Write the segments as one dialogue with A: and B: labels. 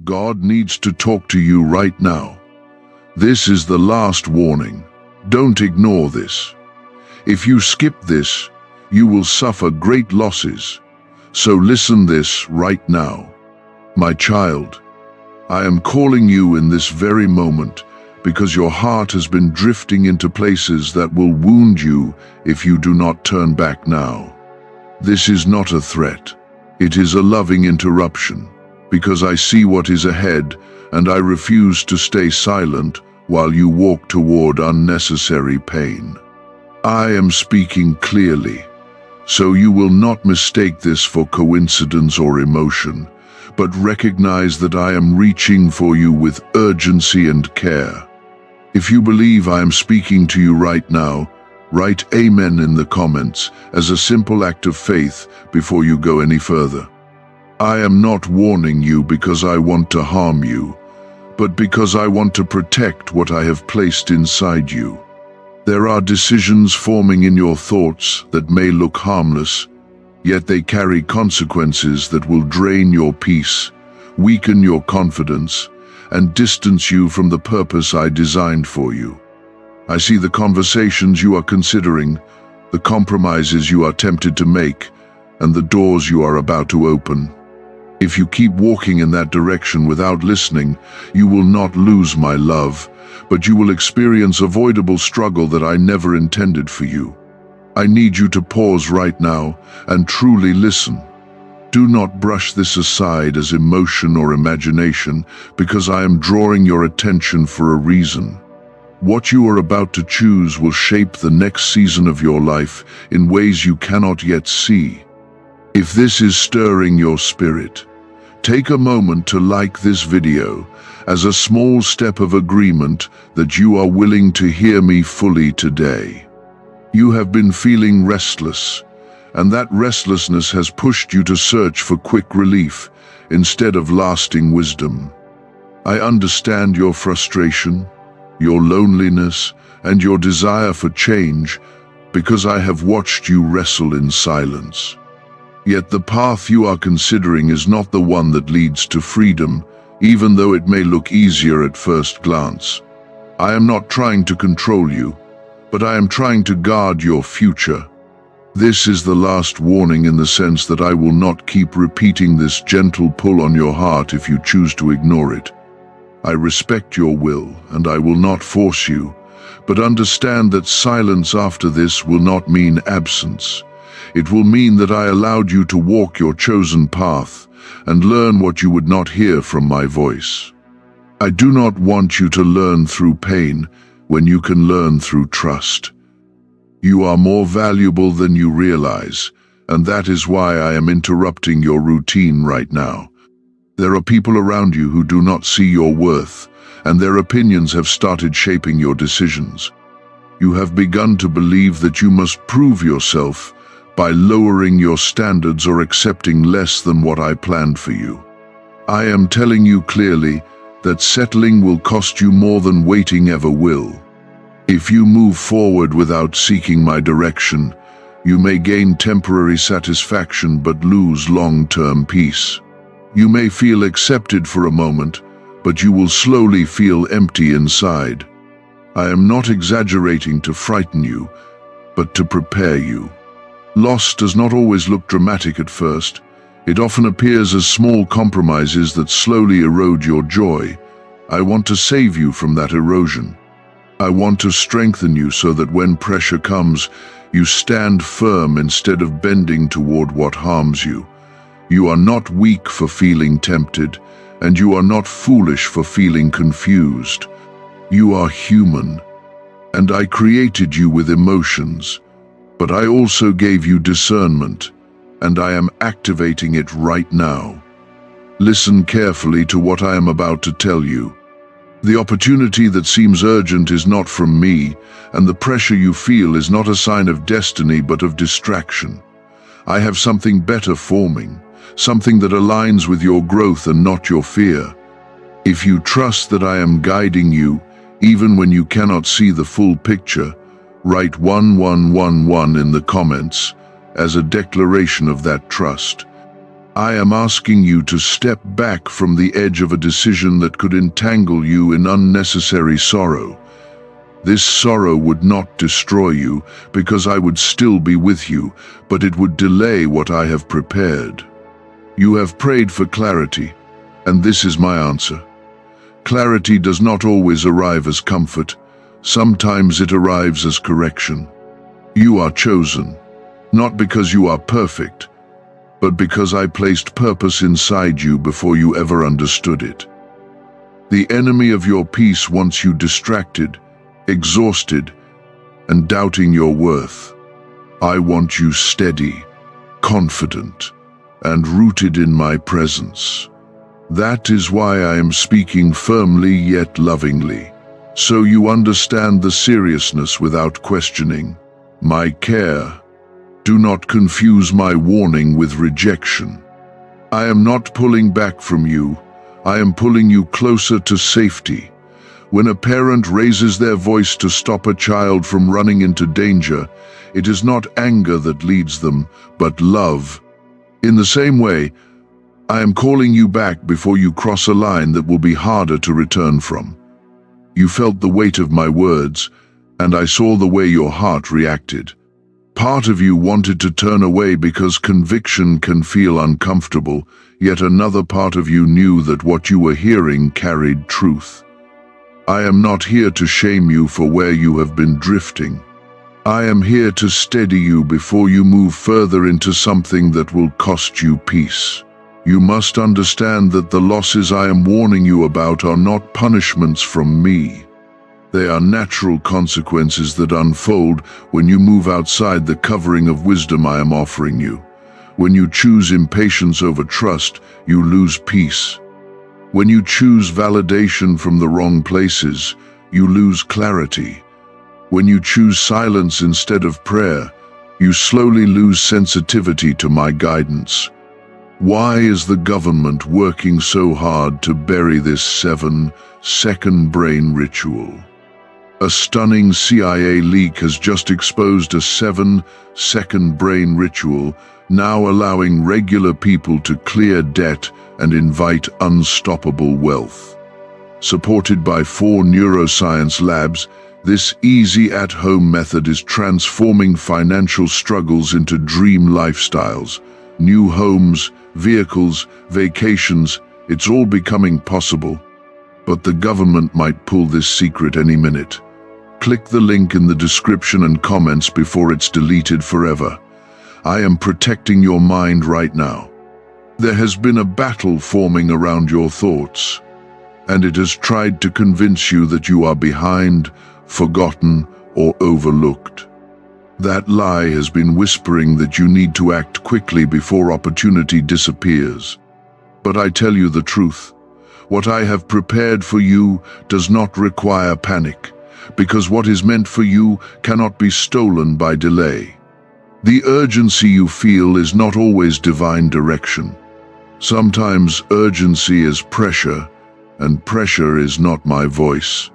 A: God needs to talk to you right now. This is the last warning. Don't ignore this. If you skip this, you will suffer great losses. So listen this right now. My child, I am calling you in this very moment because your heart has been drifting into places that will wound you if you do not turn back now. This is not a threat. It is a loving interruption, because I see what is ahead and I refuse to stay silent while you walk toward unnecessary pain. I am speaking clearly, so you will not mistake this for coincidence or emotion, but recognize that I am reaching for you with urgency and care. If you believe I am speaking to you right now, write Amen in the comments as a simple act of faith before you go any further. I am not warning you because I want to harm you, but because I want to protect what I have placed inside you. There are decisions forming in your thoughts that may look harmless, yet they carry consequences that will drain your peace, weaken your confidence, and distance you from the purpose I designed for you. I see the conversations you are considering, the compromises you are tempted to make, and the doors you are about to open. If you keep walking in that direction without listening, you will not lose my love, but you will experience avoidable struggle that I never intended for you. I need you to pause right now and truly listen. Do not brush this aside as emotion or imagination, because I am drawing your attention for a reason. What you are about to choose will shape the next season of your life in ways you cannot yet see. If this is stirring your spirit, take a moment to like this video as a small step of agreement that you are willing to hear me fully today. You have been feeling restless, and that restlessness has pushed you to search for quick relief instead of lasting wisdom. I understand your frustration, your loneliness, and your desire for change because I have watched you wrestle in silence. Yet the path you are considering is not the one that leads to freedom, even though it may look easier at first glance. I am not trying to control you, but I am trying to guard your future. This is the last warning in the sense that I will not keep repeating this gentle pull on your heart if you choose to ignore it. I respect your will, and I will not force you, but understand that silence after this will not mean absence. It will mean that I allowed you to walk your chosen path and learn what you would not hear from my voice. I do not want you to learn through pain when you can learn through trust. You are more valuable than you realize, and that is why I am interrupting your routine right now. There are people around you who do not see your worth, and their opinions have started shaping your decisions. You have begun to believe that you must prove yourself by lowering your standards or accepting less than what I planned for you. I am telling you clearly that settling will cost you more than waiting ever will. If you move forward without seeking my direction, you may gain temporary satisfaction but lose long-term peace. You may feel accepted for a moment, but you will slowly feel empty inside. I am not exaggerating to frighten you, but to prepare you. Loss does not always look dramatic at first. It often appears as small compromises that slowly erode your joy. I want to save you from that erosion. I want to strengthen you so that when pressure comes, you stand firm instead of bending toward what harms you. You are not weak for feeling tempted, and you are not foolish for feeling confused. You are human, and I created you with emotions. But I also gave you discernment, and I am activating it right now. Listen carefully to what I am about to tell you. The opportunity that seems urgent is not from me, and the pressure you feel is not a sign of destiny but of distraction. I have something better forming, something that aligns with your growth and not your fear. If you trust that I am guiding you, even when you cannot see the full picture, write 1111 in the comments as a declaration of that trust. I am asking you to step back from the edge of a decision that could entangle you in unnecessary sorrow. This sorrow would not destroy you, because I would still be with you, but it would delay what I have prepared. You have prayed for clarity, and this is my answer. Clarity does not always arrive as comfort. Sometimes it arrives as correction. You are chosen, not because you are perfect, but because I placed purpose inside you before you ever understood it. The enemy of your peace wants you distracted, exhausted, and doubting your worth. I want you steady, confident, and rooted in my presence. That is why I am speaking firmly yet lovingly, so you understand the seriousness without questioning. My care. Do not confuse my warning with rejection. I am not pulling back from you. I am pulling you closer to safety. When a parent raises their voice to stop a child from running into danger, it is not anger that leads them, but love. In the same way, I am calling you back before you cross a line that will be harder to return from. You felt the weight of my words, and I saw the way your heart reacted. Part of you wanted to turn away because conviction can feel uncomfortable, yet another part of you knew that what you were hearing carried truth. I am not here to shame you for where you have been drifting. I am here to steady you before you move further into something that will cost you peace. You must understand that the losses I am warning you about are not punishments from me. They are natural consequences that unfold when you move outside the covering of wisdom I am offering you. When you choose impatience over trust, you lose peace. When you choose validation from the wrong places, you lose clarity. When you choose silence instead of prayer, you slowly lose sensitivity to my guidance. Why is the government working so hard to bury this 7-second brain ritual? A stunning CIA leak has just exposed a 7-second brain ritual, now allowing regular people to clear debt and invite unstoppable wealth. Supported by 4 neuroscience labs, this easy at-home method is transforming financial struggles into dream lifestyles. New homes, vehicles, vacations, it's all becoming possible. But the government might pull this secret any minute. Click the link in the description and comments before it's deleted forever. I am protecting your mind right now. There has been a battle forming around your thoughts, and it has tried to convince you that you are behind, forgotten, or overlooked. That lie has been whispering that you need to act quickly before opportunity disappears. But I tell you the truth. What I have prepared for you does not require panic, because what is meant for you cannot be stolen by delay. The urgency you feel is not always divine direction. Sometimes urgency is pressure, and pressure is not my voice.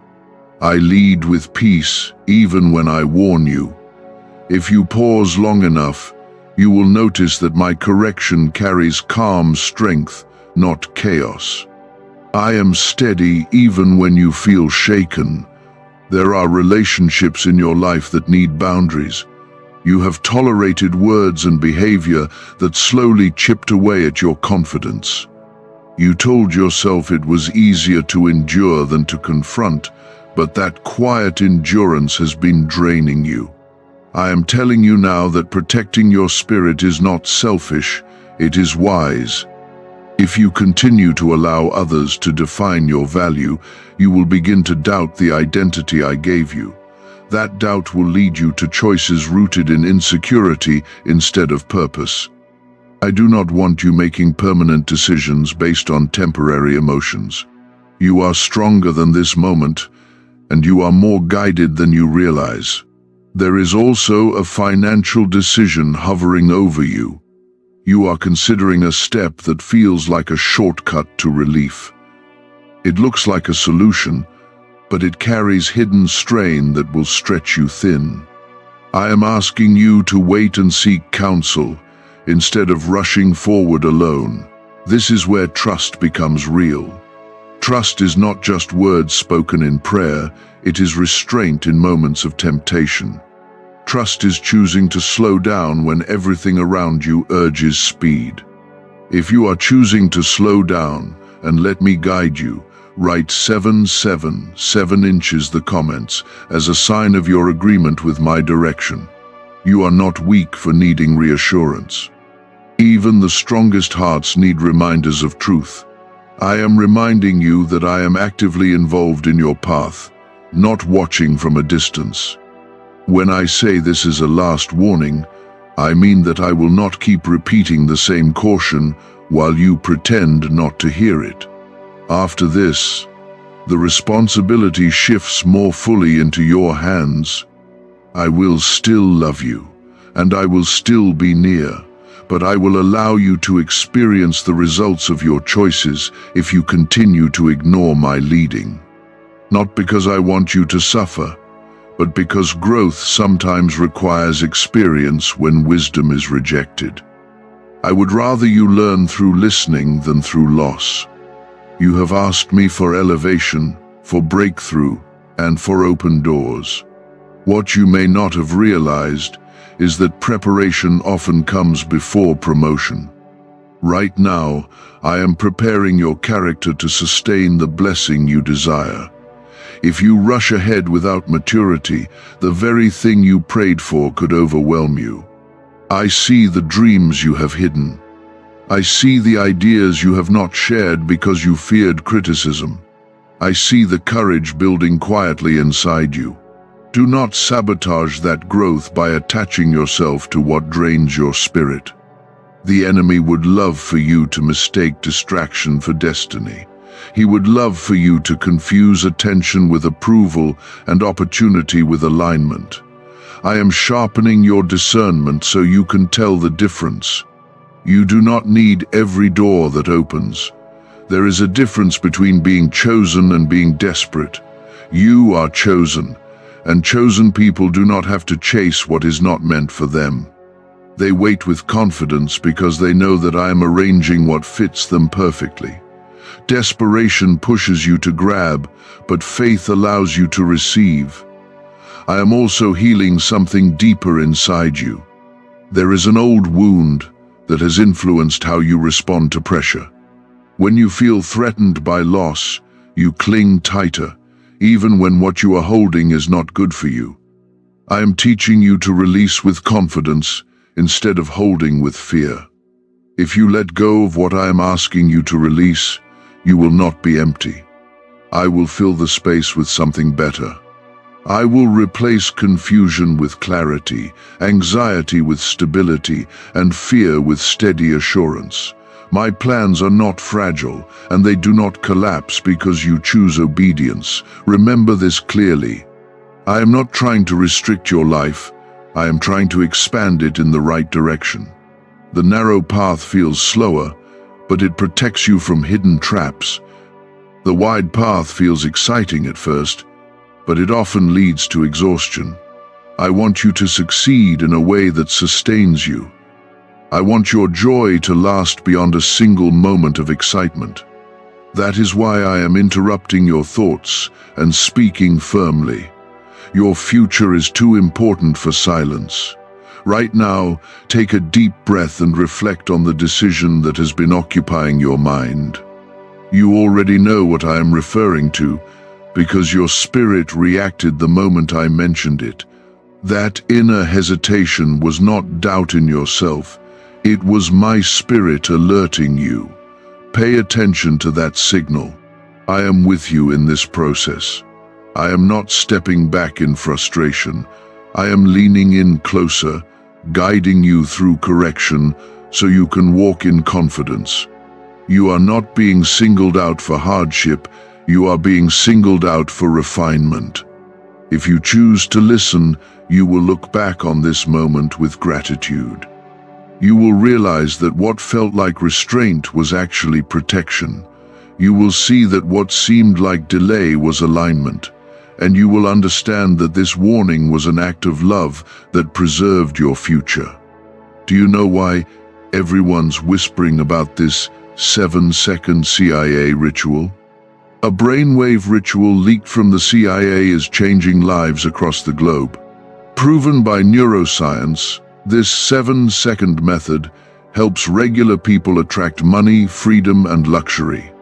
A: I lead with peace even when I warn you. If you pause long enough, you will notice that my correction carries calm strength, not chaos. I am steady even when you feel shaken. There are relationships in your life that need boundaries. You have tolerated words and behavior that slowly chipped away at your confidence. You told yourself it was easier to endure than to confront, but that quiet endurance has been draining you. I am telling you now that protecting your spirit is not selfish, it is wise. If you continue to allow others to define your value, you will begin to doubt the identity I gave you. That doubt will lead you to choices rooted in insecurity instead of purpose. I do not want you making permanent decisions based on temporary emotions. You are stronger than this moment, and you are more guided than you realize. There is also a financial decision hovering over you. You are considering a step that feels like a shortcut to relief. It looks like a solution, but it carries hidden strain that will stretch you thin. I am asking you to wait and seek counsel. instead of rushing forward alone. This is where trust becomes real. Trust is not just words spoken in prayer, it is restraint in moments of temptation. Trust is choosing to slow down when everything around you urges speed. If you are choosing to slow down and let me guide you, write 777 inches the comments as a sign of your agreement with my direction. You are not weak for needing reassurance. Even the strongest hearts need reminders of truth. I am reminding you that I am actively involved in your path, not watching from a distance. When I say this is a last warning, I mean that I will not keep repeating the same caution while you pretend not to hear it. After this, the responsibility shifts more fully into your hands. I will still love you, and I will still be near, but I will allow you to experience the results of your choices if you continue to ignore my leading. Not because I want you to suffer, but because growth sometimes requires experience when wisdom is rejected. I would rather you learn through listening than through loss. You have asked me for elevation, for breakthrough, and for open doors. What you may not have realized is that preparation often comes before promotion. Right now, I am preparing your character to sustain the blessing you desire. If you rush ahead without maturity, the very thing you prayed for could overwhelm you. I see the dreams you have hidden. I see the ideas you have not shared because you feared criticism. I see the courage building quietly inside you. Do not sabotage that growth by attaching yourself to what drains your spirit. The enemy would love for you to mistake distraction for destiny. He would love for you to confuse attention with approval and opportunity with alignment. I am sharpening your discernment so you can tell the difference. You do not need every door that opens. There is a difference between being chosen and being desperate. You are chosen, and chosen people do not have to chase what is not meant for them. They wait with confidence because they know that I am arranging what fits them perfectly. Desperation pushes you to grab, but faith allows you to receive. I am also healing something deeper inside you. There is an old wound that has influenced how you respond to pressure. When you feel threatened by loss, you cling tighter, even when what you are holding is not good for you. I am teaching you to release with confidence instead of holding with fear. If you let go of what I am asking you to release, you will not be empty. I will fill the space with something better. I will replace confusion with clarity, anxiety with stability, and fear with steady assurance. My plans are not fragile, and they do not collapse because you choose obedience. Remember this clearly. I am not trying to restrict your life. I am trying to expand it in the right direction. The narrow path feels slower, but it protects you from hidden traps. The wide path feels exciting at first, but it often leads to exhaustion. I want you to succeed in a way that sustains you. I want your joy to last beyond a single moment of excitement. That is why I am interrupting your thoughts and speaking firmly. Your future is too important for silence. Right now, take a deep breath and reflect on the decision that has been occupying your mind. You already know what I am referring to, because your spirit reacted the moment I mentioned it. That inner hesitation was not doubt in yourself. It was my spirit alerting you. Pay attention to that signal. I am with you in this process. I am not stepping back in frustration. I am leaning in closer, guiding you through correction so you can walk in confidence. You are not being singled out for hardship. You are being singled out for refinement. If you choose to listen, you will look back on this moment with gratitude. You will realize that what felt like restraint was actually protection. You will see that what seemed like delay was alignment, and you will understand that this warning was an act of love that preserved your future. Do you know why? Everyone's whispering about this 7-second CIA ritual. A brainwave ritual leaked from the CIA is changing lives across the globe. Proven by neuroscience, this 7-second method helps regular people attract money, freedom, and luxury.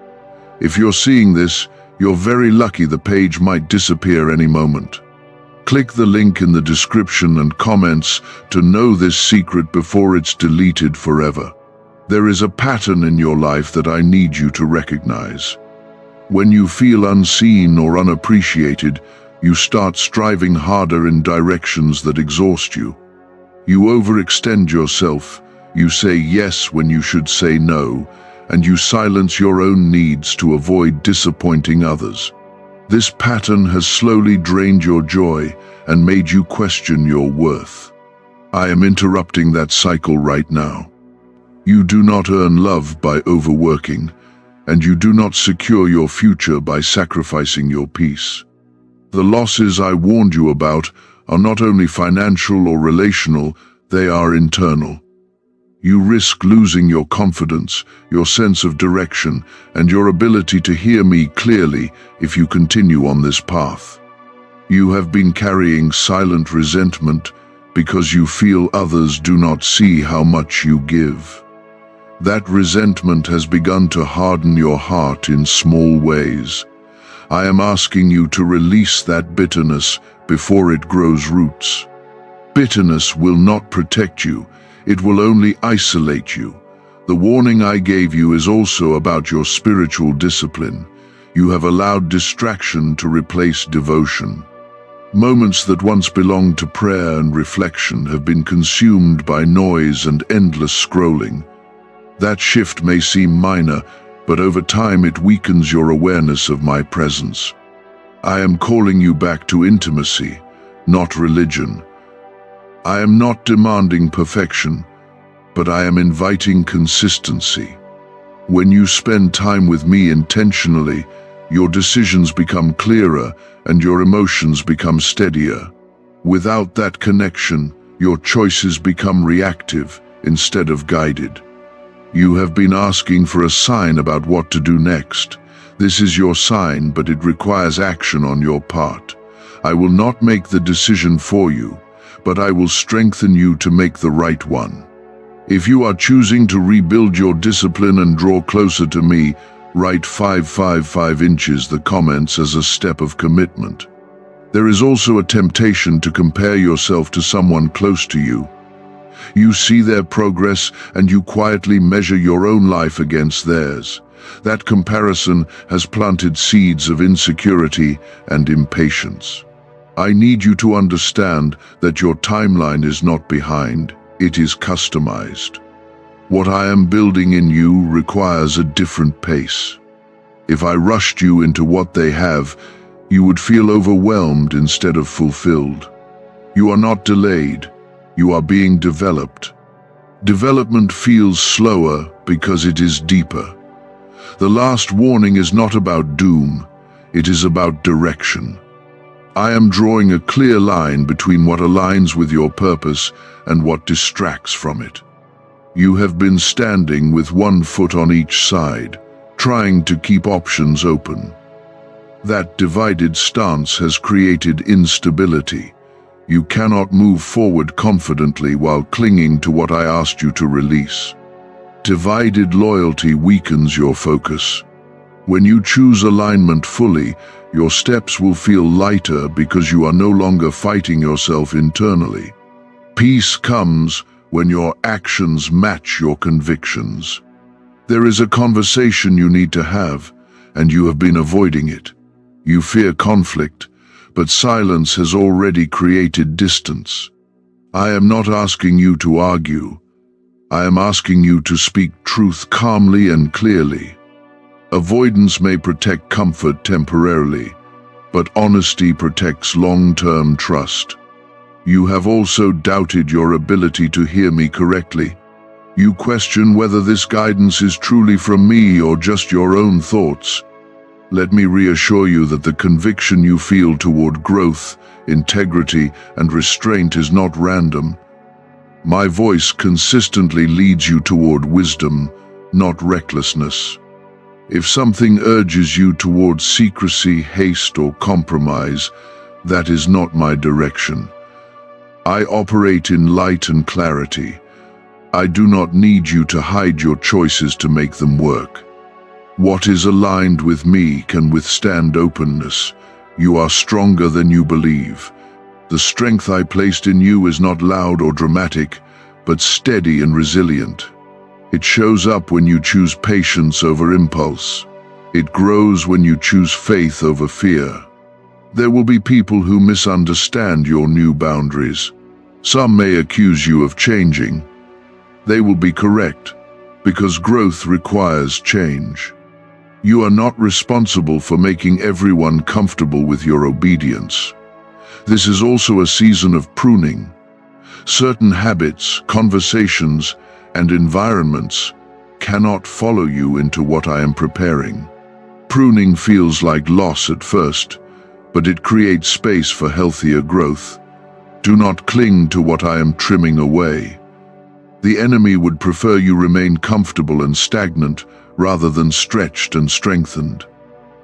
A: If you're seeing this, you're very lucky. The page might disappear any moment. Click the link in the description and comments to know this secret before it's deleted forever. There is a pattern in your life that I need you to recognize. When you feel unseen or unappreciated, you start striving harder in directions that exhaust you. You overextend yourself, you say yes when you should say no, and you silence your own needs to avoid disappointing others. This pattern has slowly drained your joy and made you question your worth. I am interrupting that cycle right now. You do not earn love by overworking, and you do not secure your future by sacrificing your peace. The losses I warned you about are not only financial or relational, they are internal. You risk losing your confidence, your sense of direction, and your ability to hear me clearly if you continue on this path. You have been carrying silent resentment because you feel others do not see how much you give. That resentment has begun to harden your heart in small ways. I am asking you to release that bitterness before it grows roots. Bitterness will not protect you, it will only isolate you. The warning I gave you is also about your spiritual discipline. You have allowed distraction to replace devotion. Moments that once belonged to prayer and reflection have been consumed by noise and endless scrolling. That shift may seem minor, but over time it weakens your awareness of my presence. I am calling you back to intimacy, not religion. I am not demanding perfection, but I am inviting consistency. When you spend time with me intentionally, your decisions become clearer and your emotions become steadier. Without that connection, your choices become reactive instead of guided. You have been asking for a sign about what to do next. This is your sign, but it requires action on your part. I will not make the decision for you, but I will strengthen you to make the right one. If you are choosing to rebuild your discipline and draw closer to me, write 555 inches the comments as a step of commitment. There is also a temptation to compare yourself to someone close to you. You see their progress and you quietly measure your own life against theirs. That comparison has planted seeds of insecurity and impatience. I need you to understand that your timeline is not behind, it is customized. What I am building in you requires a different pace. If I rushed you into what they have, you would feel overwhelmed instead of fulfilled. You are not delayed. You are being developed. Development feels slower because it is deeper. The last warning is not about doom, it is about direction. I am drawing a clear line between what aligns with your purpose and what distracts from it. You have been standing with one foot on each side, trying to keep options open. That divided stance has created instability. You cannot move forward confidently while clinging to what I asked you to release. Divided loyalty weakens your focus. When you choose alignment fully, your steps will feel lighter because you are no longer fighting yourself internally. Peace comes when your actions match your convictions. There is a conversation you need to have, and you have been avoiding it. You fear conflict, but silence has already created distance. I am not asking you to argue. I am asking you to speak truth calmly and clearly. Avoidance may protect comfort temporarily, but honesty protects long-term trust. You have also doubted your ability to hear me correctly. You question whether this guidance is truly from me or just your own thoughts. Let me reassure you that the conviction you feel toward growth, integrity, and restraint is not random. My voice consistently leads you toward wisdom, not recklessness. If something urges you towards secrecy, haste, or compromise, that is not my direction. I operate in light and clarity. I do not need you to hide your choices to make them work. What is aligned with me can withstand openness. You are stronger than you believe. The strength I placed in you is not loud or dramatic, but steady and resilient. It shows up when you choose patience over impulse. It grows when you choose faith over fear. There will be people who misunderstand your new boundaries. Some may accuse you of changing. They will be correct, because growth requires change. You are not responsible for making everyone comfortable with your obedience. This is also a season of pruning. Certain habits, conversations, and environments cannot follow you into what I am preparing. Pruning feels like loss at first, but it creates space for healthier growth. Do not cling to what I am trimming away. The enemy would prefer you remain comfortable and stagnant rather than stretched and strengthened.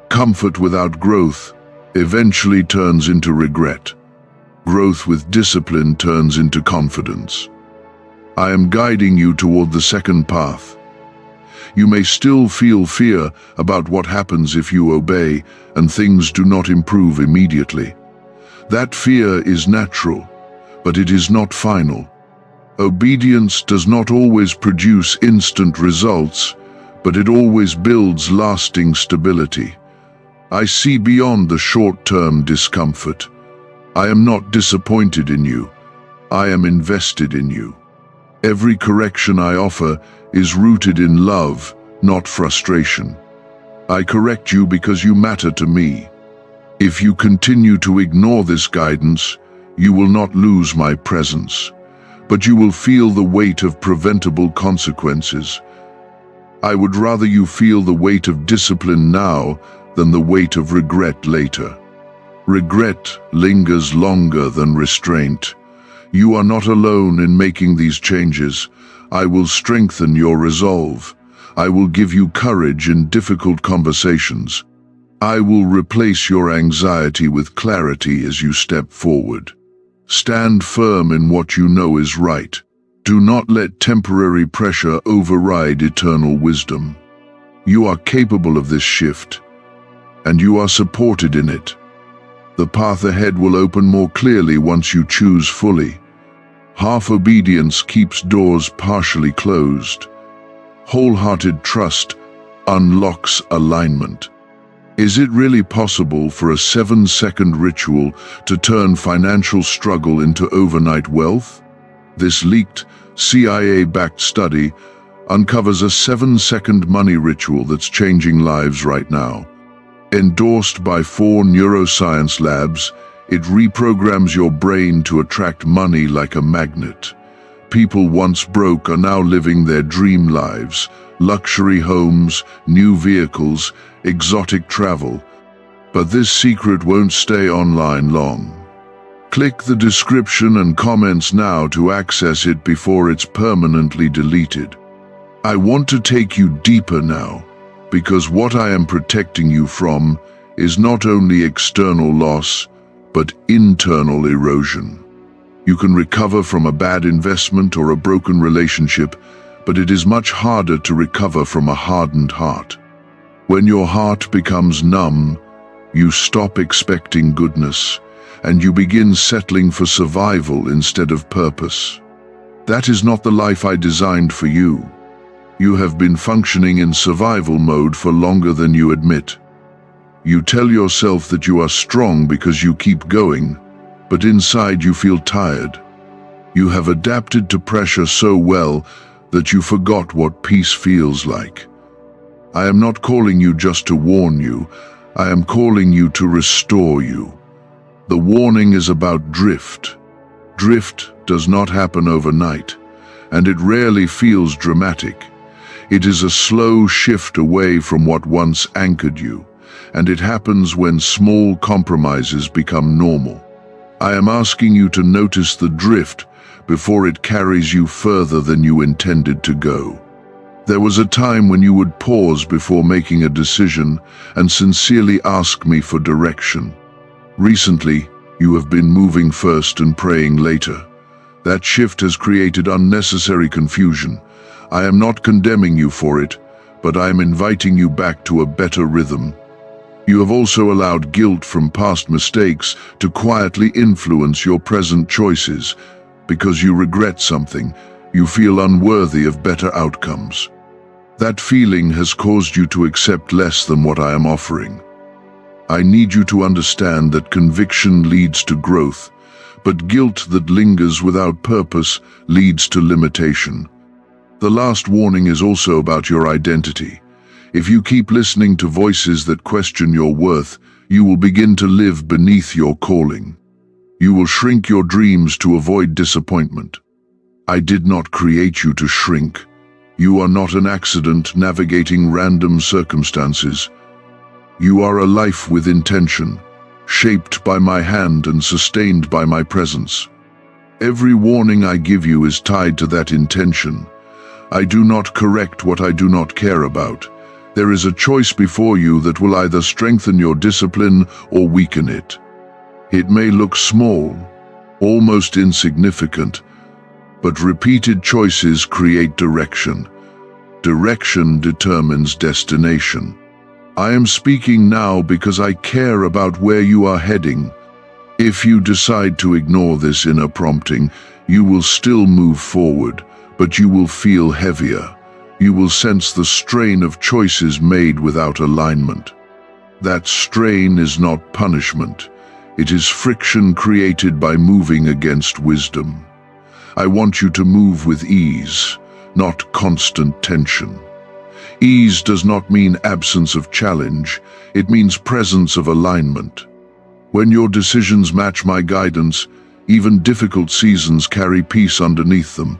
A: Comfort without growth eventually turns into regret. Growth with discipline turns into confidence. I am guiding you toward the second path. You may still feel fear about what happens if you obey and things do not improve immediately. That fear is natural, but it is not final. Obedience does not always produce instant results, but it always builds lasting stability. I see beyond the short-term discomfort. I am not disappointed in you. I am invested in you. Every correction I offer is rooted in love, not frustration. I correct you because you matter to me. If you continue to ignore this guidance, you will not lose my presence, but you will feel the weight of preventable consequences. I would rather you feel the weight of discipline now than the weight of regret later. Regret lingers longer than restraint. You are not alone in making these changes. I will strengthen your resolve. I will give you courage in difficult conversations. I will replace your anxiety with clarity as you step forward. Stand firm in what you know is right. Do not let temporary pressure override eternal wisdom. You are capable of this shift, and you are supported in it. The path ahead will open more clearly once you choose fully. Half obedience keeps doors partially closed. Wholehearted trust unlocks alignment. Is it really possible for a 7-second ritual to turn financial struggle into overnight wealth? This leaked, CIA-backed study uncovers a 7-second money ritual that's changing lives right now. Endorsed by 4 neuroscience labs, it reprograms your brain to attract money like a magnet. People once broke are now living their dream lives. Luxury homes, new vehicles, exotic travel. But this secret won't stay online long. Click the description and comments now to access it before it's permanently deleted. I want to take you deeper now, because what I am protecting you from is not only external loss, but internal erosion. You can recover from a bad investment or a broken relationship, but it is much harder to recover from a hardened heart. When your heart becomes numb, you stop expecting goodness, and you begin settling for survival instead of purpose. That is not the life I designed for you. You have been functioning in survival mode for longer than you admit. You tell yourself that you are strong because you keep going, but inside you feel tired. You have adapted to pressure so well that you forgot what peace feels like. I am not calling you just to warn you. I am calling you to restore you. The warning is about drift. Drift does not happen overnight, and it rarely feels dramatic. It is a slow shift away from what once anchored you, and it happens when small compromises become normal. I am asking you to notice the drift before it carries you further than you intended to go. There was a time when you would pause before making a decision and sincerely ask me for direction. Recently, you have been moving first and praying later. That shift has created unnecessary confusion. I am not condemning you for it, but I am inviting you back to a better rhythm. You have also allowed guilt from past mistakes to quietly influence your present choices. Because you regret something, you feel unworthy of better outcomes. That feeling has caused you to accept less than what I am offering. I need you to understand that conviction leads to growth, but guilt that lingers without purpose leads to limitation. The last warning is also about your identity. If you keep listening to voices that question your worth, you will begin to live beneath your calling. You will shrink your dreams to avoid disappointment. I did not create you to shrink. You are not an accident navigating random circumstances. You are a life with intention, shaped by my hand and sustained by my presence. Every warning I give you is tied to that intention. I do not correct what I do not care about. There is a choice before you that will either strengthen your discipline or weaken it. It may look small, almost insignificant, but repeated choices create direction. Direction determines destination. I am speaking now because I care about where you are heading. If you decide to ignore this inner prompting, you will still move forward, but you will feel heavier. You will sense the strain of choices made without alignment. That strain is not punishment. It is friction created by moving against wisdom. I want you to move with ease, not constant tension. Ease does not mean absence of challenge. It means presence of alignment. When your decisions match my guidance, even difficult seasons carry peace underneath them.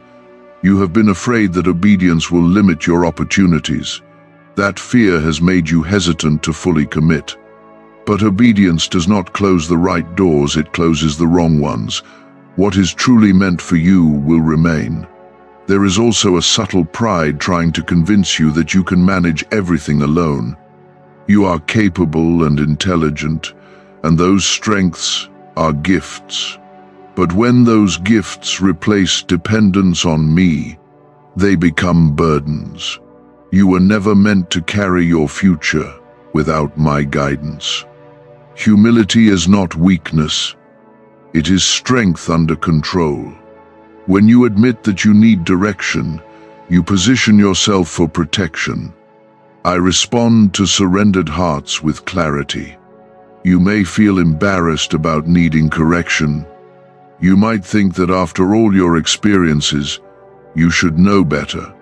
A: You have been afraid that obedience will limit your opportunities. That fear has made you hesitant to fully commit. But obedience does not close the right doors, it closes the wrong ones. What is truly meant for you will remain. There is also a subtle pride trying to convince you that you can manage everything alone. You are capable and intelligent, and those strengths are gifts. But when those gifts replace dependence on me, they become burdens. You were never meant to carry your future without my guidance. Humility is not weakness. It is strength under control. When you admit that you need direction, you position yourself for protection. I respond to surrendered hearts with clarity. You may feel embarrassed about needing correction. You might think that after all your experiences, you should know better.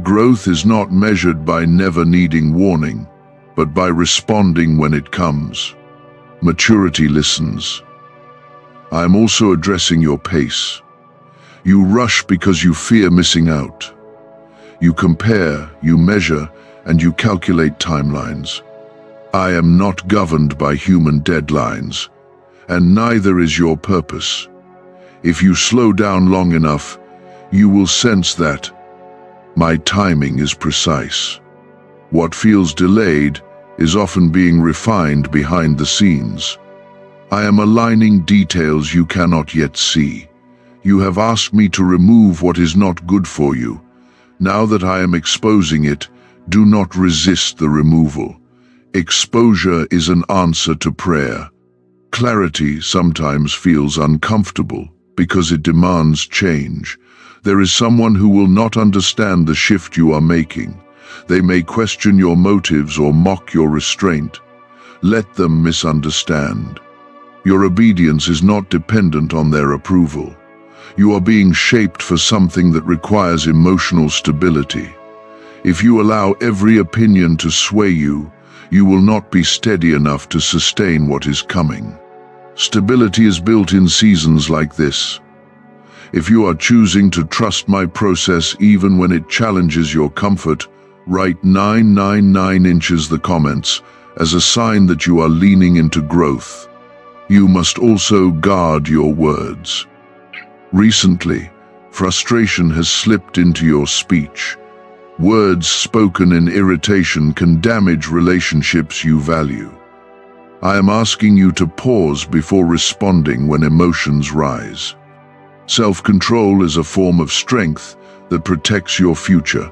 A: Growth is not measured by never needing warning, but by responding when it comes. Maturity listens. I am also addressing your pace. You rush because you fear missing out. You compare, you measure, and you calculate timelines. I am not governed by human deadlines, and neither is your purpose. If you slow down long enough, you will sense that my timing is precise. What feels delayed is often being refined behind the scenes. I am aligning details you cannot yet see. You have asked me to remove what is not good for you. Now that I am exposing it, do not resist the removal. Exposure is an answer to prayer. Clarity sometimes feels uncomfortable because it demands change. There is someone who will not understand the shift you are making. They may question your motives or mock your restraint. Let them misunderstand. Your obedience is not dependent on their approval. You are being shaped for something that requires emotional stability. If you allow every opinion to sway you, you will not be steady enough to sustain what is coming. Stability is built in seasons like this. If you are choosing to trust my process even when it challenges your comfort, write 999 inches the comments as a sign that you are leaning into growth. You must also guard your words. Recently, frustration has slipped into your speech. Words spoken in irritation can damage relationships you value. I am asking you to pause before responding when emotions rise. Self-control is a form of strength that protects your future.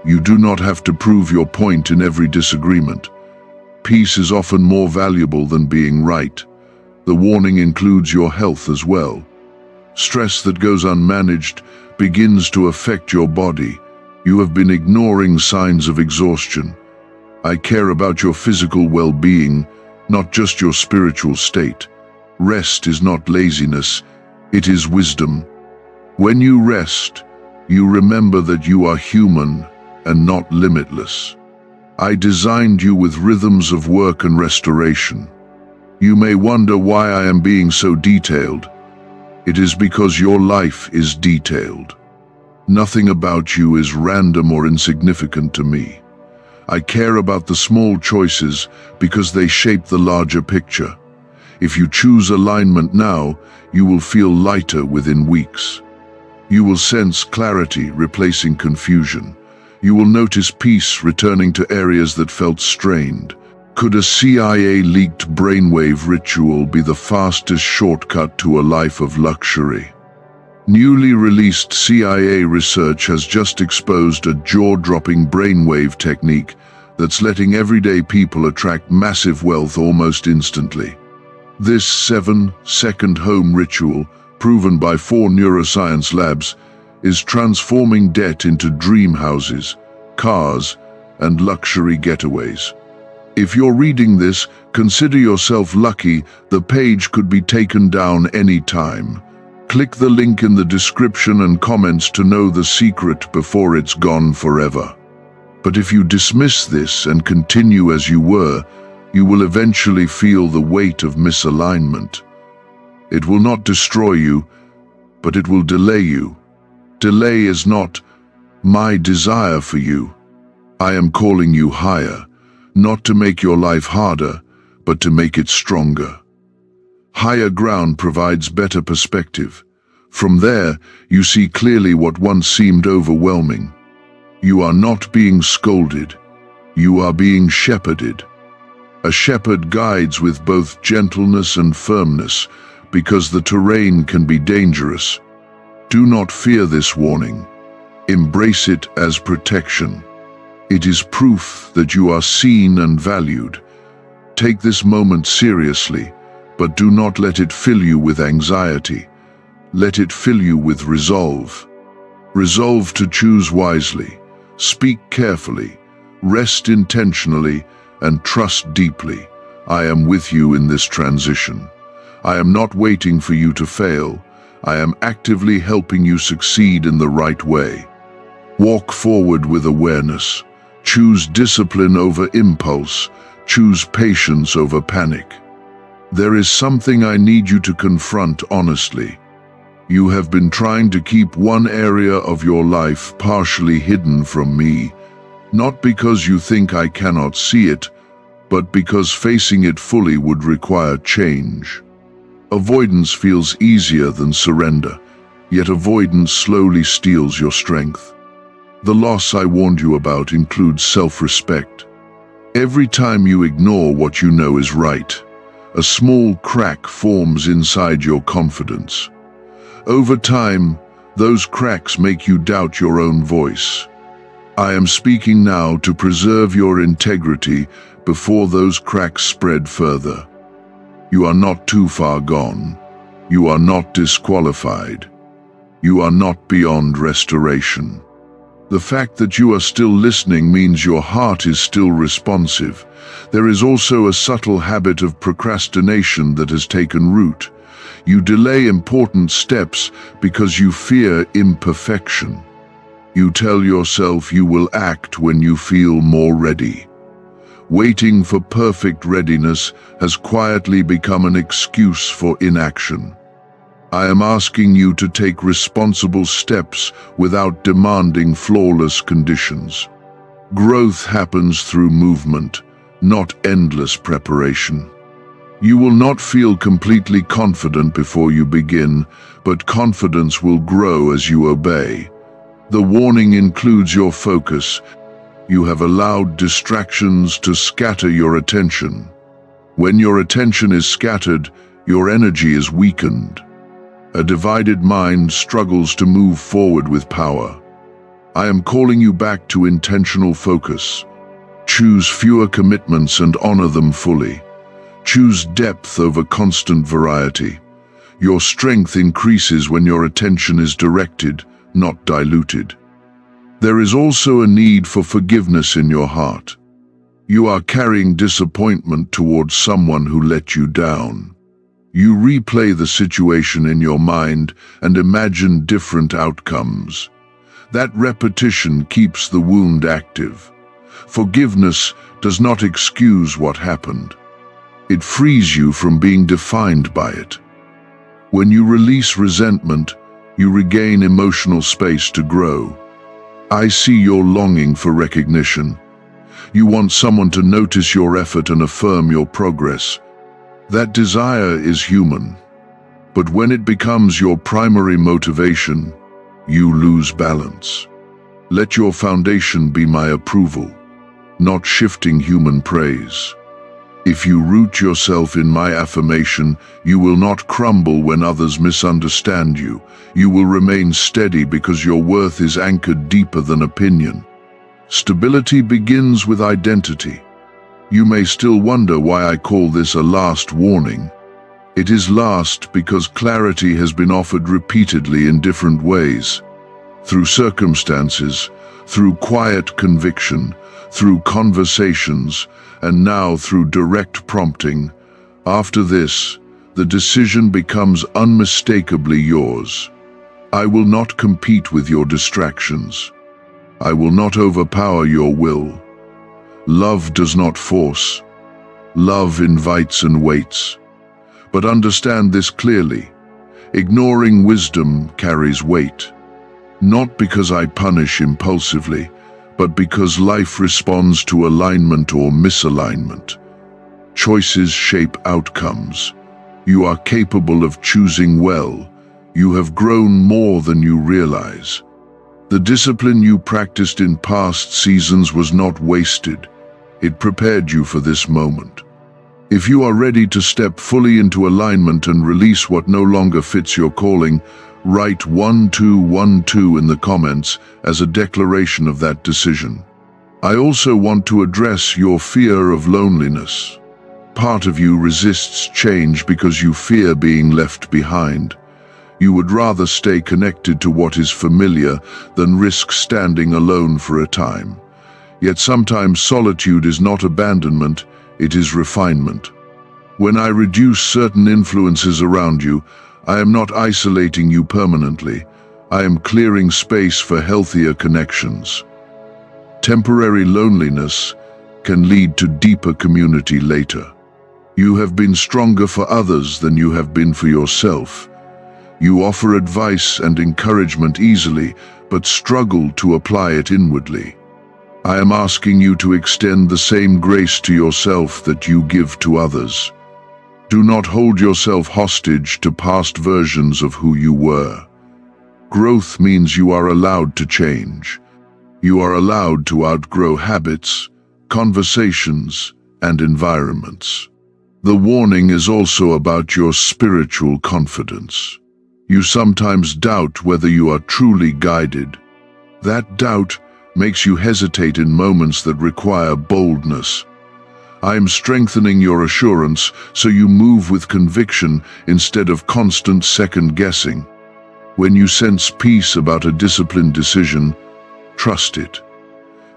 A: You do not have to prove your point in every disagreement. Peace is often more valuable than being right. The warning includes your health as well. Stress that goes unmanaged begins to affect your body. You have been ignoring signs of exhaustion. I care about your physical well-being, not just your spiritual state. Rest is not laziness, it is wisdom. When you rest, you remember that you are human and not limitless. I designed you with rhythms of work and restoration. You may wonder why I am being so detailed. It is because your life is detailed. Nothing about you is random or insignificant to me. I care about the small choices because they shape the larger picture. If you choose alignment now, you will feel lighter within weeks. You will sense clarity replacing confusion. You will notice peace returning to areas that felt strained. Could a CIA-leaked brainwave ritual be the fastest shortcut to a life of luxury? Newly released CIA research has just exposed a jaw-dropping brainwave technique that's letting everyday people attract massive wealth almost instantly. This 7-second home ritual, proven by 4 neuroscience labs, is transforming debt into dream houses, cars, and luxury getaways. If you're reading this, consider yourself lucky. The page could be taken down any time. Click the link in the description and comments to know the secret before it's gone forever. But if you dismiss this and continue as you were, you will eventually feel the weight of misalignment. It will not destroy you, but it will delay you. Delay is not my desire for you. I am calling you higher, not to make your life harder, but to make it stronger. Higher ground provides better perspective. From there, you see clearly what once seemed overwhelming. You are not being scolded. You are being shepherded. A shepherd guides with both gentleness and firmness, because the terrain can be dangerous. Do not fear this warning. Embrace it as protection. It is proof that you are seen and valued. Take this moment seriously, but do not let it fill you with anxiety. Let it fill you with resolve. Resolve to choose wisely, speak carefully, rest intentionally, and trust deeply. I am with you in this transition. I am not waiting for you to fail. I am actively helping you succeed in the right way. Walk forward with awareness. Choose discipline over impulse. Choose patience over panic. There is something I need you to confront honestly. You have been trying to keep one area of your life partially hidden from me, not because you think I cannot see it, but because facing it fully would require change. Avoidance feels easier than surrender, yet avoidance slowly steals your strength. The loss I warned you about includes self-respect. Every time you ignore what you know is right, a small crack forms inside your confidence. Over time, those cracks make you doubt your own voice. I am speaking now to preserve your integrity before those cracks spread further. You are not too far gone. You are not disqualified. You are not beyond restoration. The fact that you are still listening means your heart is still responsive. There is also a subtle habit of procrastination that has taken root. You delay important steps because you fear imperfection. You tell yourself you will act when you feel more ready. Waiting for perfect readiness has quietly become an excuse for inaction. I am asking you to take responsible steps without demanding flawless conditions. Growth happens through movement, not endless preparation. You will not feel completely confident before you begin, but confidence will grow as you obey. The warning includes your focus. You have allowed distractions to scatter your attention. When your attention is scattered, your energy is weakened. A divided mind struggles to move forward with power. I am calling you back to intentional focus. Choose fewer commitments and honor them fully. Choose depth over constant variety. Your strength increases when your attention is directed, not diluted. There is also a need for forgiveness in your heart. You are carrying disappointment towards someone who let you down. You replay the situation in your mind and imagine different outcomes. That repetition keeps the wound active. Forgiveness does not excuse what happened. It frees you from being defined by it. When you release resentment, you regain emotional space to grow. I see your longing for recognition. You want someone to notice your effort and affirm your progress. That desire is human. But when it becomes your primary motivation, you lose balance. Let your foundation be my approval, not shifting human praise. If you root yourself in my affirmation, you will not crumble when others misunderstand you. You will remain steady because your worth is anchored deeper than opinion. Stability begins with identity. You may still wonder why I call this a last warning. It is last because clarity has been offered repeatedly in different ways. Through circumstances, through quiet conviction, through conversations, and now through direct prompting. After this, the decision becomes unmistakably yours. I will not compete with your distractions. I will not overpower your will. Love does not force. Love invites and waits. But understand this clearly. Ignoring wisdom carries weight. Not because I punish impulsively, but because life responds to alignment or misalignment. Choices shape outcomes. You are capable of choosing well. You have grown more than you realize. The discipline you practiced in past seasons was not wasted. It prepared you for this moment. If you are ready to step fully into alignment and release what no longer fits your calling, write 1212 in the comments as a declaration of that decision. I also want to address your fear of loneliness. Part of you resists change because you fear being left behind. You would rather stay connected to what is familiar than risk standing alone for a time. Yet sometimes solitude is not abandonment, it is refinement. When I reduce certain influences around you, I am not isolating you permanently. I am clearing space for healthier connections. Temporary loneliness can lead to deeper community later. You have been stronger for others than you have been for yourself. You offer advice and encouragement easily, but struggle to apply it inwardly. I am asking you to extend the same grace to yourself that you give to others. Do not hold yourself hostage to past versions of who you were. Growth means you are allowed to change. You are allowed to outgrow habits, conversations, and environments. The warning is also about your spiritual confidence. You sometimes doubt whether you are truly guided. That doubt makes you hesitate in moments that require boldness. I am strengthening your assurance so you move with conviction instead of constant second-guessing. When you sense peace about a disciplined decision, trust it.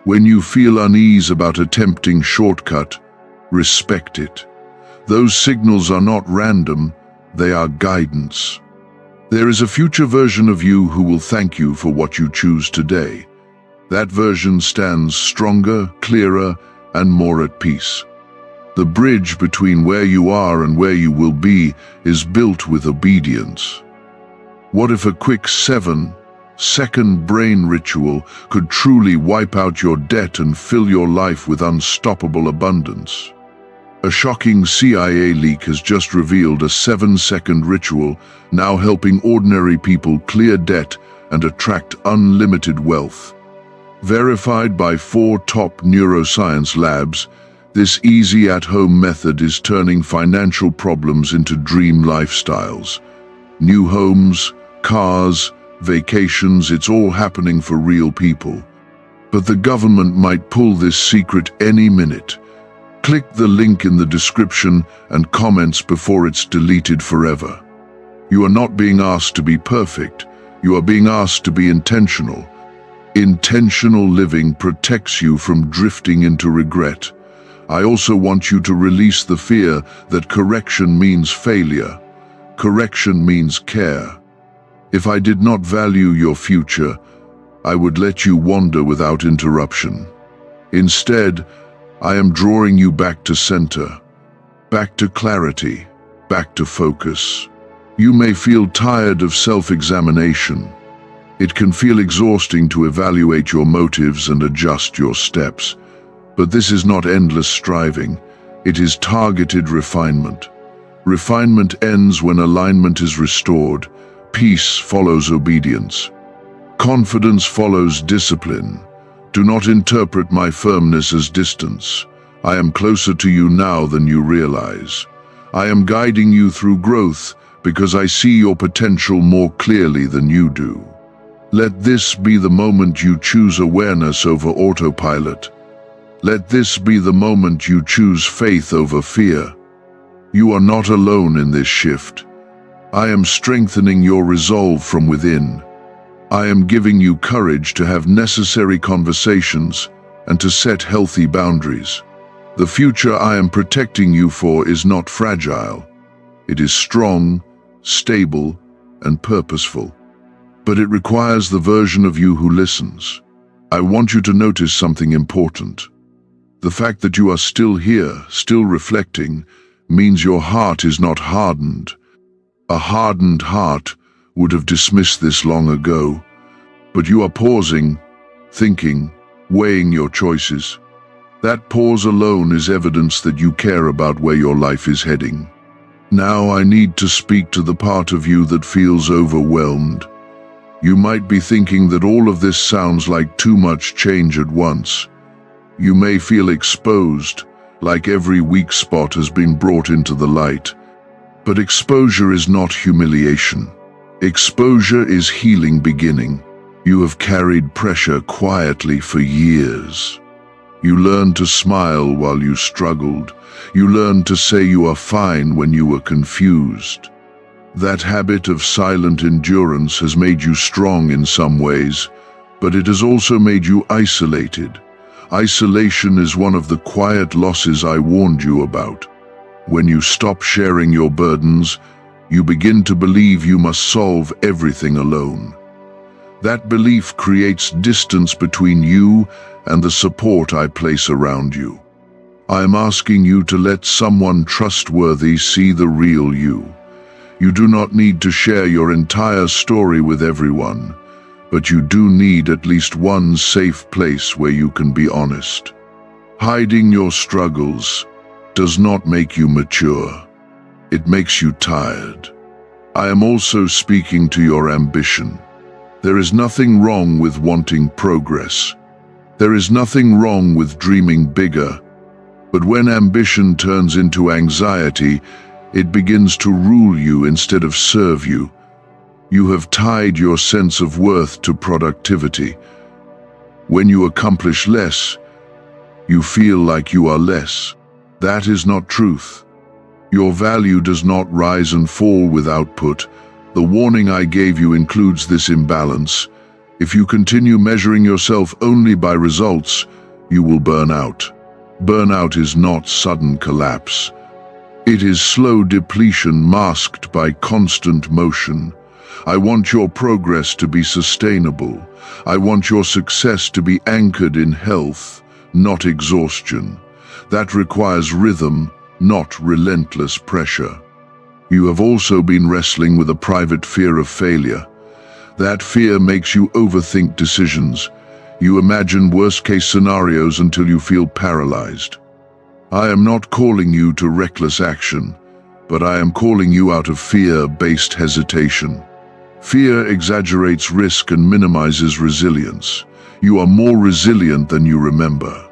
A: When you feel unease about a tempting shortcut, respect it. Those signals are not random, they are guidance. There is a future version of you who will thank you for what you choose today. That version stands stronger, clearer, and more at peace. The bridge between where you are and where you will be is built with obedience. What if a quick 7-second brain ritual could truly wipe out your debt and fill your life with unstoppable abundance? A shocking CIA leak has just revealed a 7-second ritual now helping ordinary people clear debt and attract unlimited wealth. Verified by 4 top neuroscience labs, this easy at-home method is turning financial problems into dream lifestyles. New homes, cars, vacations, it's all happening for real people. But the government might pull this secret any minute. Click the link in the description and comments before it's deleted forever. You are not being asked to be perfect. You are being asked to be intentional. Intentional living protects you from drifting into regret. I also want you to release the fear that correction means failure. Correction means care. If I did not value your future, I would let you wander without interruption. Instead, I am drawing you back to center, back to clarity, back to focus. You may feel tired of self-examination. It can feel exhausting to evaluate your motives and adjust your steps. But this is not endless striving. It is targeted refinement. Refinement ends when alignment is restored. Peace follows obedience. Confidence follows discipline. Do not interpret my firmness as distance. I am closer to you now than you realize. I am guiding you through growth because I see your potential more clearly than you do. Let this be the moment you choose awareness over autopilot. Let this be the moment you choose faith over fear. You are not alone in this shift. I am strengthening your resolve from within. I am giving you courage to have necessary conversations and to set healthy boundaries. The future I am protecting you for is not fragile. It is strong, stable, and purposeful. But it requires the version of you who listens. I want you to notice something important. The fact that you are still here, still reflecting, means your heart is not hardened. A hardened heart would have dismissed this long ago. But you are pausing, thinking, weighing your choices. That pause alone is evidence that you care about where your life is heading. Now I need to speak to the part of you that feels overwhelmed. You might be thinking that all of this sounds like too much change at once. You may feel exposed, like every weak spot has been brought into the light. But exposure is not humiliation. Exposure is healing beginning. You have carried pressure quietly for years. You learned to smile while you struggled. You learned to say you are fine when you were confused. That habit of silent endurance has made you strong in some ways, but it has also made you isolated. Isolation is one of the quiet losses I warned you about. When you stop sharing your burdens, you begin to believe you must solve everything alone. That belief creates distance between you and the support I place around you. I am asking you to let someone trustworthy see the real you. You do not need to share your entire story with everyone, but you do need at least one safe place where you can be honest. Hiding your struggles does not make you mature. It makes you tired. I am also speaking to your ambition. There is nothing wrong with wanting progress. There is nothing wrong with dreaming bigger. But when ambition turns into anxiety, it begins to rule you instead of serve you. You have tied your sense of worth to productivity. When you accomplish less, you feel like you are less. That is not truth. Your value does not rise and fall with output. The warning I gave you includes this imbalance. If you continue measuring yourself only by results, you will burn out. Burnout is not sudden collapse. It is slow depletion masked by constant motion. I want your progress to be sustainable. I want your success to be anchored in health, not exhaustion. That requires rhythm, not relentless pressure. You have also been wrestling with a private fear of failure. That fear makes you overthink decisions. You imagine worst-case scenarios until you feel paralyzed. I am not calling you to reckless action, but I am calling you out of fear-based hesitation. Fear exaggerates risk and minimizes resilience. You are more resilient than you remember.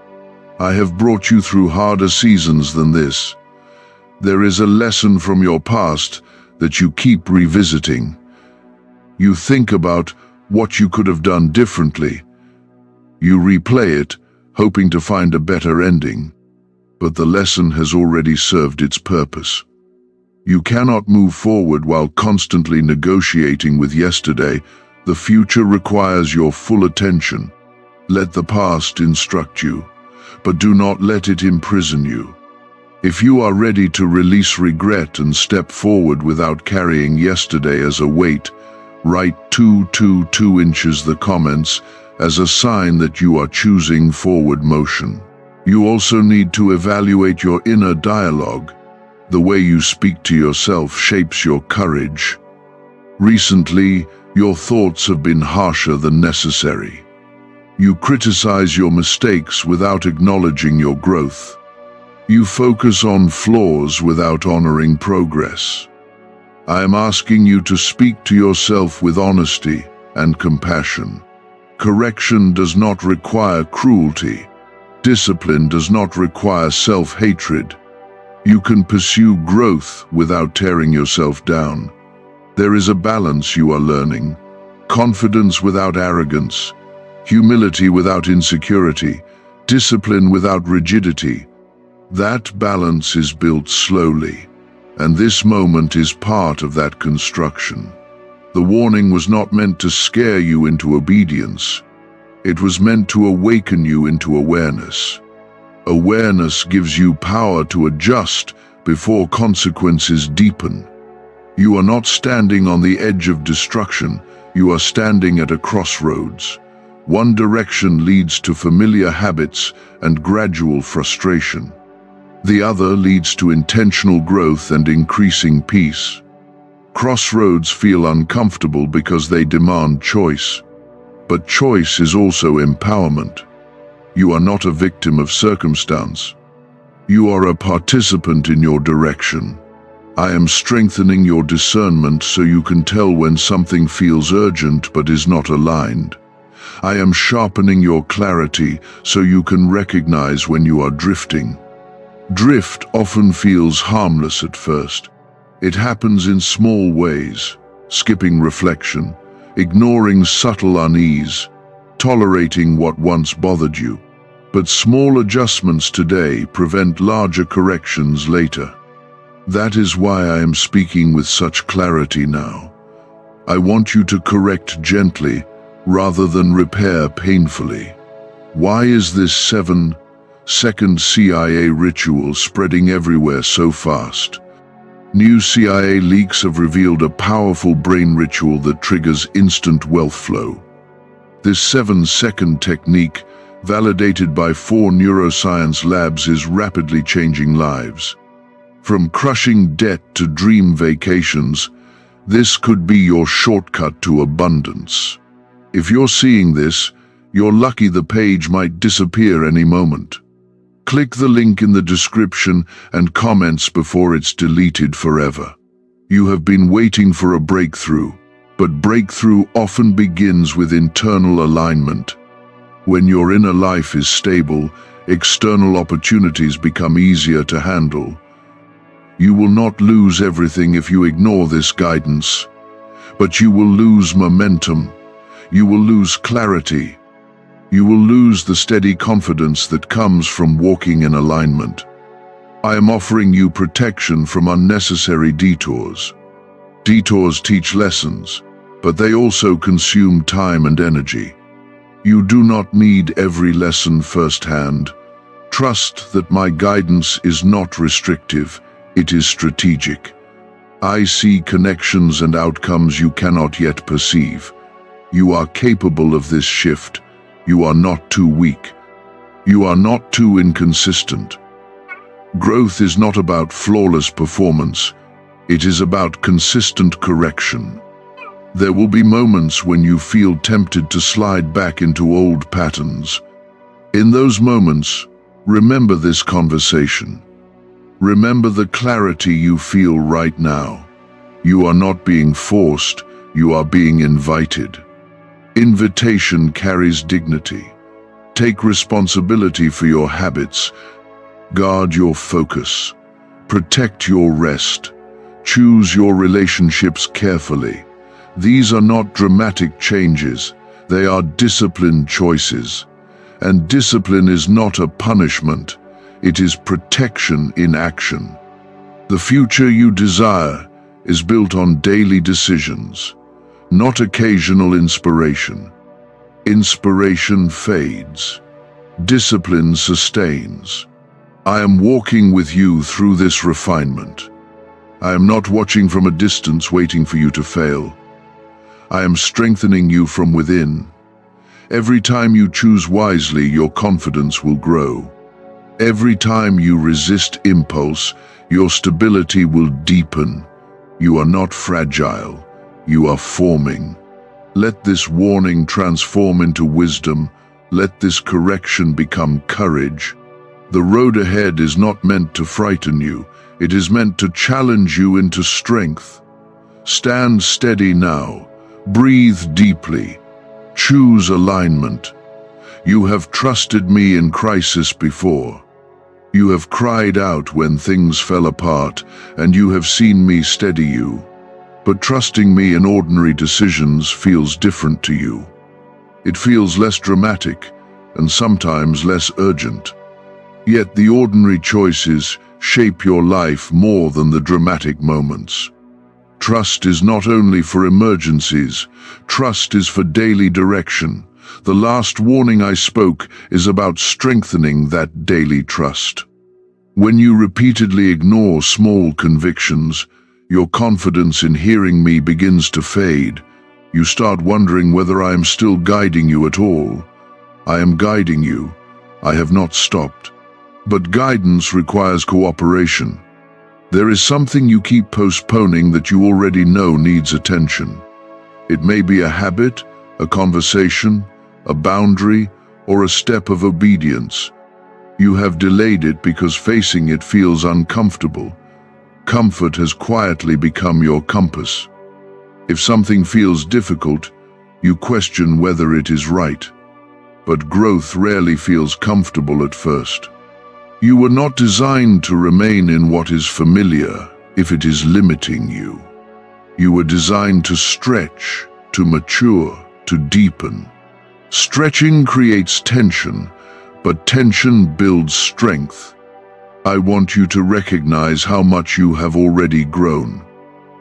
A: I have brought you through harder seasons than this. There is a lesson from your past that you keep revisiting. You think about what you could have done differently. You replay it, hoping to find a better ending. But the lesson has already served its purpose. You cannot move forward while constantly negotiating with yesterday. The future requires your full attention. Let the past instruct you, but do not let it imprison you. If you are ready to release regret and step forward without carrying yesterday as a weight, write 222 inches the comments as a sign that you are choosing forward motion. You also need to evaluate your inner dialogue. The way you speak to yourself shapes your courage. Recently, your thoughts have been harsher than necessary. You criticize your mistakes without acknowledging your growth. You focus on flaws without honoring progress. I am asking you to speak to yourself with honesty and compassion. Correction does not require cruelty. Discipline does not require self-hatred. You can pursue growth without tearing yourself down. There is a balance you are learning. Confidence without arrogance. Humility without insecurity. Discipline without rigidity. That balance is built slowly, and this moment is part of that construction. The warning was not meant to scare you into obedience. It was meant to awaken you into awareness. Awareness gives you power to adjust before consequences deepen. You are not standing on the edge of destruction, you are standing at a crossroads. One direction leads to familiar habits and gradual frustration. The other leads to intentional growth and increasing peace. Crossroads feel uncomfortable because they demand choice. But choice is also empowerment. You are not a victim of circumstance. You are a participant in your direction. I am strengthening your discernment so you can tell when something feels urgent but is not aligned. I am sharpening your clarity so you can recognize when you are drifting. Drift often feels harmless at first. It happens in small ways, skipping reflection, ignoring subtle unease, tolerating what once bothered you. But small adjustments today prevent larger corrections later. That is why I am speaking with such clarity now. I want you to correct gently rather than repair painfully. Why is this 7-second CIA ritual spreading everywhere so fast? New CIA leaks have revealed a powerful brain ritual that triggers instant wealth flow. This 7-second technique, validated by 4 neuroscience labs, is rapidly changing lives. From crushing debt to dream vacations, this could be your shortcut to abundance. If you're seeing this, you're lucky. The page might disappear any moment. Click the link in the description and comments before it's deleted forever. You have been waiting for a breakthrough, but breakthrough often begins with internal alignment. When your inner life is stable, external opportunities become easier to handle. You will not lose everything if you ignore this guidance, but you will lose momentum. You will lose clarity. You will lose the steady confidence that comes from walking in alignment. I am offering you protection from unnecessary detours. Detours teach lessons, but they also consume time and energy. You do not need every lesson firsthand. Trust that my guidance is not restrictive, it is strategic. I see connections and outcomes you cannot yet perceive. You are capable of this shift. You are not too weak. You are not too inconsistent. Growth is not about flawless performance. It is about consistent correction. There will be moments when you feel tempted to slide back into old patterns. In those moments, Remember this conversation. Remember the clarity you feel right now. You are not being forced, you are being invited. Invitation carries dignity. Take responsibility for your habits. Guard your focus. Protect your rest. Choose your relationships carefully. These are not dramatic changes, they are disciplined choices. And discipline is not a punishment, it is protection in action. The future you desire is built on daily decisions, not occasional inspiration. Inspiration fades. Discipline sustains. I am walking with you through this refinement. I am not watching from a distance waiting for you to fail. I am strengthening you from within. Every time you choose wisely, your confidence will grow. Every time you resist impulse, your stability will deepen. You are not fragile, you are forming. Let this warning transform into wisdom. Let this correction become courage. The road ahead is not meant to frighten you. It is meant to challenge you into strength. Stand steady now. Breathe deeply. Choose alignment. You have trusted me in crisis before. You have cried out when things fell apart, and you have seen me steady you. But trusting me in ordinary decisions feels different to you. It feels less dramatic, and sometimes less urgent. Yet the ordinary choices shape your life more than the dramatic moments. Trust is not only for emergencies, trust is for daily direction. The last warning I spoke is about strengthening that daily trust. When you repeatedly ignore small convictions, your confidence in hearing me begins to fade. You start wondering whether I am still guiding you at all. I am guiding you. I have not stopped. But guidance requires cooperation. There is something you keep postponing that you already know needs attention. It may be a habit, a conversation, a boundary, or a step of obedience. You have delayed it because facing it feels uncomfortable. Comfort has quietly become your compass. If something feels difficult, you question whether it is right. But growth rarely feels comfortable at first. You were not designed to remain in what is familiar if it is limiting you. You were designed to stretch, to mature, to deepen. Stretching creates tension, but tension builds strength. I want you to recognize how much you have already grown.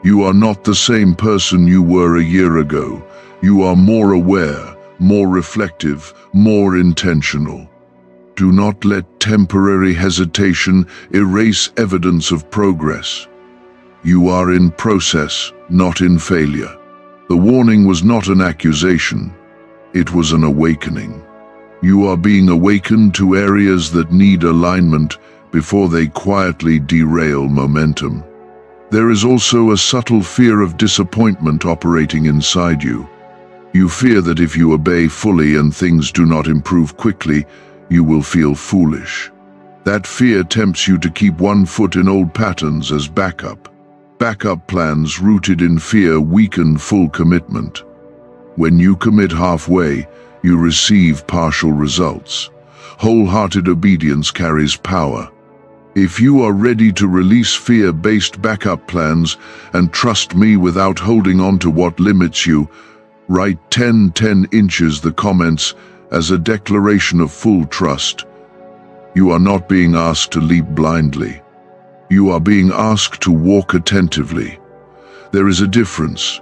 A: You are not the same person you were a year ago. You are more aware, more reflective, more intentional. Do not let temporary hesitation erase evidence of progress. You are in process, not in failure. The warning was not an accusation. It was an awakening. You are being awakened to areas that need alignment before they quietly derail momentum. There is also a subtle fear of disappointment operating inside you. You fear that if you obey fully and things do not improve quickly, you will feel foolish. That fear tempts you to keep one foot in old patterns as backup. Backup plans rooted in fear weaken full commitment. When you commit halfway, you receive partial results. Wholehearted obedience carries power. If you are ready to release fear-based backup plans and trust me without holding on to what limits you, write 10 inches the comments as a declaration of full trust. You are not being asked to leap blindly. You are being asked to walk attentively. There is a difference.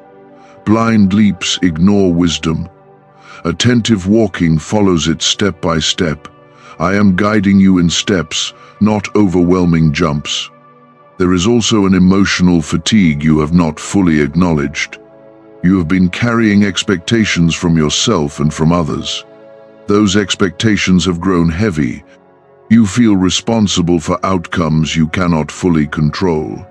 A: Blind leaps ignore wisdom. Attentive walking follows it step by step. I am guiding you in steps, not overwhelming jumps. There is also an emotional fatigue you have not fully acknowledged. You have been carrying expectations from yourself and from others. Those expectations have grown heavy. You feel responsible for outcomes you cannot fully control.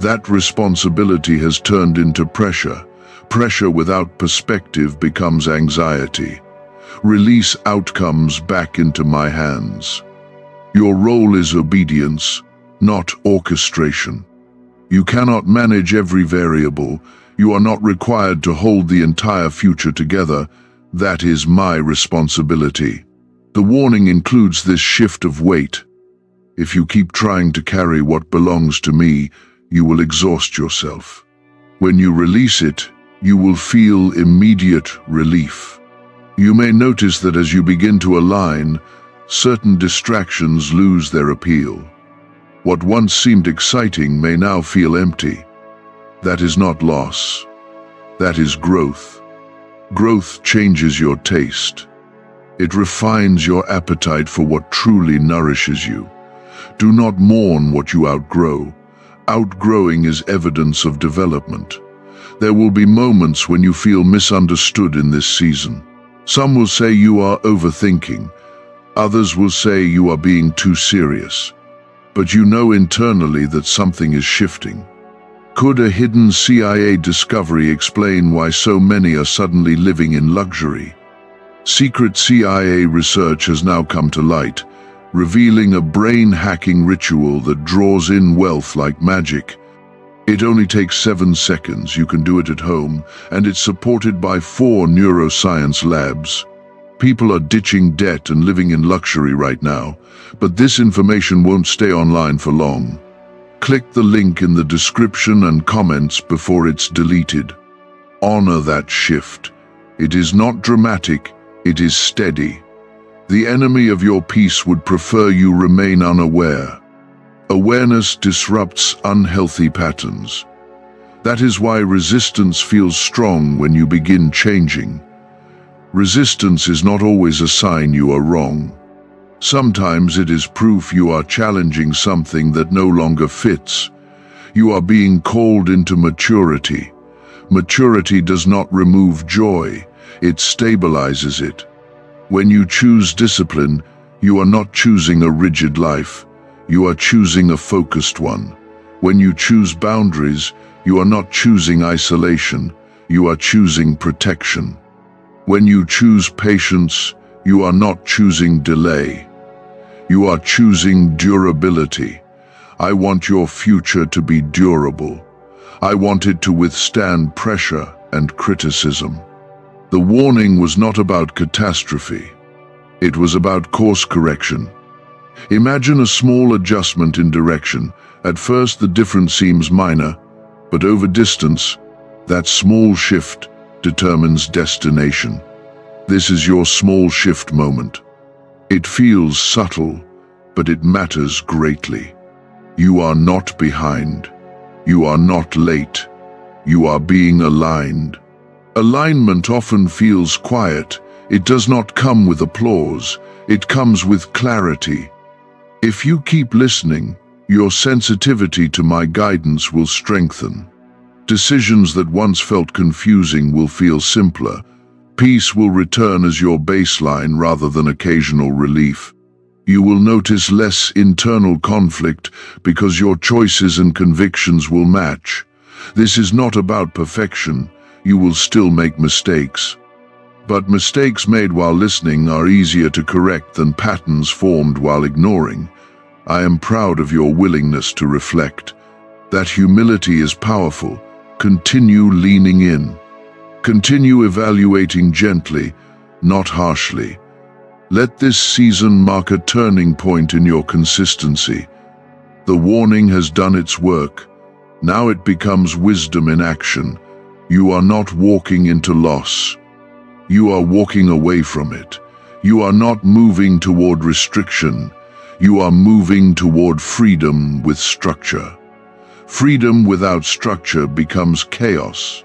A: That responsibility has turned into pressure. Pressure without perspective becomes anxiety. Release outcomes back into my hands. Your role is obedience, not orchestration. You cannot manage every variable. You are not required to hold the entire future together. That is my responsibility. The warning includes this shift of weight. If you keep trying to carry what belongs to me, you will exhaust yourself. When you release it, you will feel immediate relief. You may notice that as you begin to align, certain distractions lose their appeal. What once seemed exciting may now feel empty. That is not loss. That is growth. Growth changes your taste. It refines your appetite for what truly nourishes you. Do not mourn what you outgrow. Outgrowing is evidence of development. There will be moments when you feel misunderstood in this season. Some will say you are overthinking. Others will say you are being too serious. But you know internally that something is shifting. Could a hidden CIA discovery explain why so many are suddenly living in luxury? Secret CIA research has now come to light, revealing a brain-hacking ritual that draws in wealth like magic. It only takes 7 seconds. You can do it at home, and it's supported by 4 neuroscience labs. People are ditching debt and living in luxury right now, but this information won't stay online for long. Click the link in the description and comments before it's deleted. Honor that shift. It is not dramatic, it is steady. The enemy of your peace would prefer you remain unaware. Awareness disrupts unhealthy patterns. That is why resistance feels strong when you begin changing. Resistance is not always a sign you are wrong. Sometimes it is proof you are challenging something that no longer fits. You are being called into maturity. Maturity does not remove joy, it stabilizes it. When you choose discipline, you are not choosing a rigid life. You are choosing a focused one. When you choose boundaries, you are not choosing isolation. You are choosing protection. When you choose patience, you are not choosing delay. You are choosing durability. I want your future to be durable. I want it to withstand pressure and criticism. The warning was not about catastrophe. It was about course correction. Imagine a small adjustment in direction. At first the difference seems minor, but over distance, that small shift determines destination. This is your small shift moment. It feels subtle, but it matters greatly. You are not behind. You are not late. You are being aligned. Alignment often feels quiet. It does not come with applause. It comes with clarity. If you keep listening, your sensitivity to my guidance will strengthen. Decisions that once felt confusing will feel simpler. Peace will return as your baseline rather than occasional relief. You will notice less internal conflict because your choices and convictions will match. This is not about perfection. You will still make mistakes. But mistakes made while listening are easier to correct than patterns formed while ignoring. I am proud of your willingness to reflect. That humility is powerful. Continue leaning in. Continue evaluating gently, not harshly. Let this season mark a turning point in your consistency. The warning has done its work. Now it becomes wisdom in action. You are not walking into loss. You are walking away from it. You are not moving toward restriction. You are moving toward freedom with structure. Freedom without structure becomes chaos.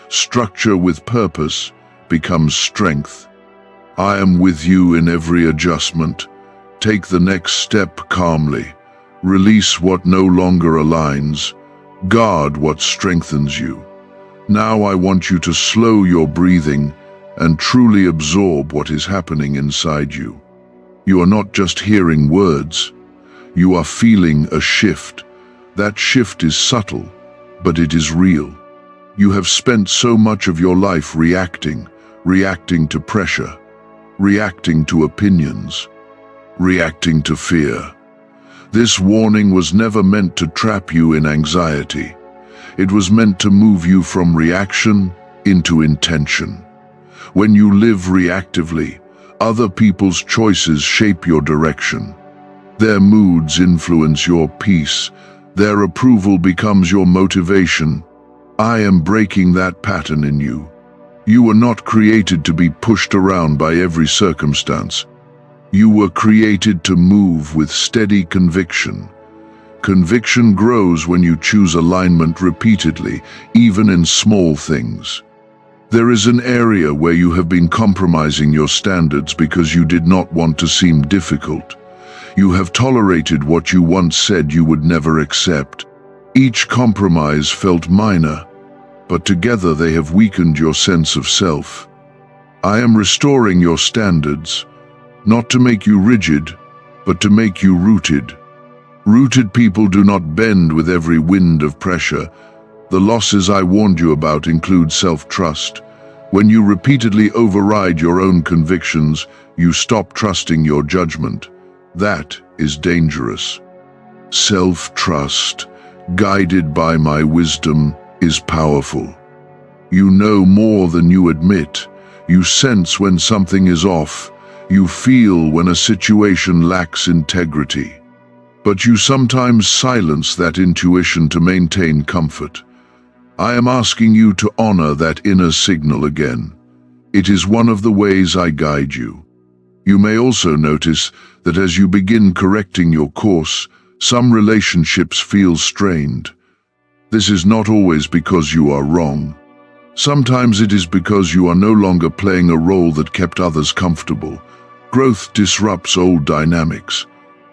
A: Structure with purpose becomes strength. I am with you in every adjustment. Take the next step calmly. Release what no longer aligns. Guard what strengthens you. Now I want you to slow your breathing and truly absorb what is happening inside you. You are not just hearing words. You are feeling a shift. That shift is subtle, but it is real. You have spent so much of your life reacting to pressure, reacting to opinions. reacting to fear. This warning was never meant to trap you in anxiety. It was meant to move you from reaction into intention. When you live reactively, other people's choices shape your direction. Their moods influence your peace. Their approval becomes your motivation. I am breaking that pattern in you. You were not created to be pushed around by every circumstance. You were created to move with steady conviction. Conviction grows when you choose alignment repeatedly, even in small things. There is an area where you have been compromising your standards because you did not want to seem difficult. You have tolerated what you once said you would never accept. Each compromise felt minor, but together they have weakened your sense of self. I am restoring your standards, not to make you rigid, but to make you rooted. Rooted people do not bend with every wind of pressure. The losses I warned you about include self-trust. When you repeatedly override your own convictions, you stop trusting your judgment. That is dangerous. Self-trust, guided by my wisdom, is powerful. You know more than you admit. You sense when something is off. You feel when a situation lacks integrity. But you sometimes silence that intuition to maintain comfort. I am asking you to honor that inner signal again. It is one of the ways I guide you. You may also notice that as you begin correcting your course, some relationships feel strained. This is not always because you are wrong. Sometimes it is because you are no longer playing a role that kept others comfortable. Growth disrupts old dynamics.